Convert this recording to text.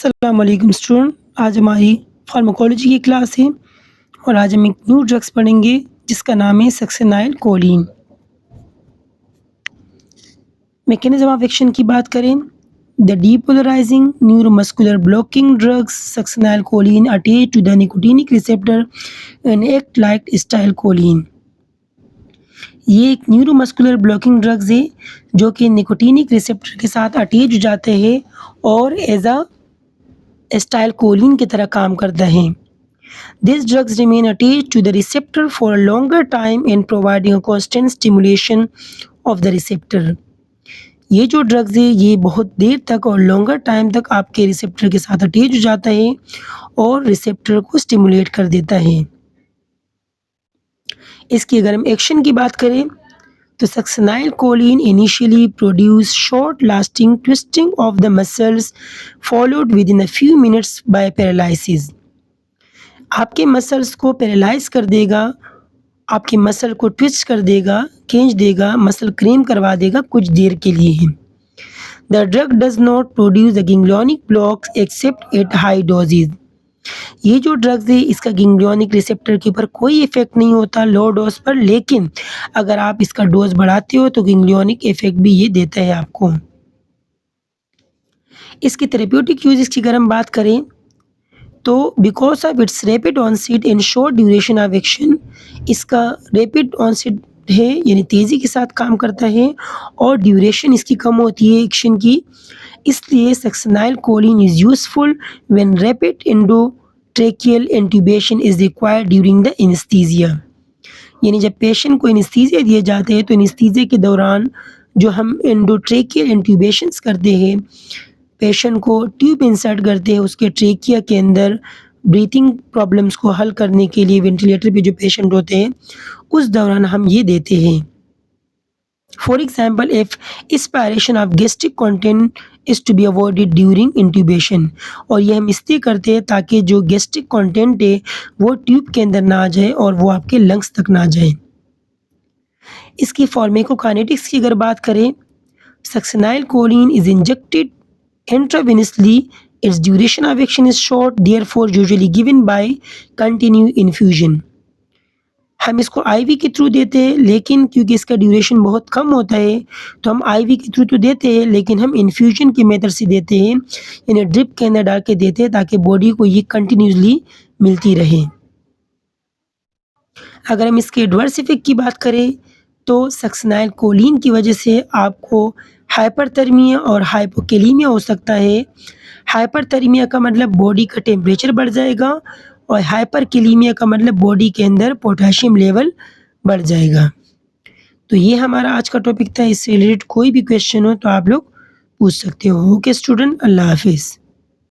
अस्सलाम वालेकुम स्टूडेंट। आज हमारी फार्माकोलॉजी की क्लास है और आज हम एक न्यू ड्रग्स पढ़ेंगे जिसका नाम है succinylcholine. Mechanism of action की बात करें, the depolarising neuromuscular blocking drugs succinylcholine attach to the nicotinic receptor and act like acetylcholine. ये एक न्यूरोमस्कुलर ब्लॉकिंग ड्रग्स है जो कि निकोटिनिक रिसेप्टर के साथ अटैच हो जाते हैं और एज अ एसिटाइलकोलिन की तरह काम करता है। These drugs remain attached to the receptor for a longer time and providing a constant stimulation of the receptor. ये जो ड्रग्स है ये बहुत देर तक और लॉन्गर टाइम तक आपके रिसेप्टर के साथ अटैच हो जाता है और रिसेप्टर को स्टिमुलेट कर देता है। इसकी अगर हम एक्शन की बात करें तो succinylcholine initially produce short lasting twisting of the muscles followed with in a few minutes by paralysis. आपके मसल्स को पैरालाइज कर देगा, आपके मसल को ट्विस्ट कर देगा, खींच देगा, मसल क्रेम करवा देगा कुछ देर के लिए ही। The drug does not produce the ganglionic blocks except at high doses. ये जो ड्रग्स है इसका गैंग्लियोनिक रिसेप्टर के ऊपर कोई इफेक्ट नहीं होता लो डोज पर, लेकिन अगर आप इसका डोज बढ़ाते हो तो गैंग्लियोनिक इफेक्ट भी ये देता है आपको। इसकी थेरेप्यूटिक यूज की अगर हम बात करें तो because of its rapid onset and short duration of action, इसका रैपिड ऑनसेट है यानी तेज़ी के साथ काम करता है और ड्यूरेशन इसकी कम होती है एक्शन की, इसलिए succinylcholine is useful when rapid endotracheal intubation is required during the anaesthesia. यानी जब पेशेंट को एनेस्थीसिया दिए जाते हैं तो एनेस्थीसिया के दौरान जो हम एंडोट्रेकियल इंट्यूबेशंस करते हैं, पेशेंट को ट्यूब इंसर्ट करते हैं उसके ट्रेकिया के अंदर ब्रीथिंग प्रॉब्लम्स को हल करने के लिए वेंटिलेटर पे जो पेशेंट होते हैं उस दौरान हम ये देते हैं। For example if aspiration of gastric content is to be avoided during intubation, और ये हम इसलिए करते हैं ताकि जो गैस्ट्रिक कंटेंट है वो ट्यूब के अंदर ना जाए और वो आपके लंग्स तक ना जाए। इसकी फार्माकोकाइनेटिक्स की अगर बात करें, succinylcholine is injected intravenously, its duration of action is short, therefore usually given by continued infusion। हम इसको आईवी के थ्रू देते हैं, लेकिन क्योंकि इसका ड्यूरेशन बहुत कम होता है तो हम आईवी के थ्रू तो देते हैं लेकिन हम इन्फ्यूजन के मेथड से देते हैं, यानी ड्रिप के अंदर डाल के देते हैं ताकि बॉडी को ये कंटिन्यूसली मिलती रहे। अगर हम इसके एडवर्स इफेक्ट की बात करें तो सक्सेनाइल कोलिन की वजह से आपको हाइपरथर्मिया और हाइपोकैलेमिया हो सकता है। हाइपरथर्मिया का मतलब बॉडी का टेम्परेचर बढ़ जाएगा और हाइपरकैलेमिया का मतलब बॉडी के अंदर पोटेशियम लेवल बढ़ जाएगा। तो ये हमारा आज का टॉपिक था। इससे रिलेटेड कोई भी क्वेश्चन हो तो आप लोग पूछ सकते हो। ओके स्टूडेंट, अल्लाह हाफिज़।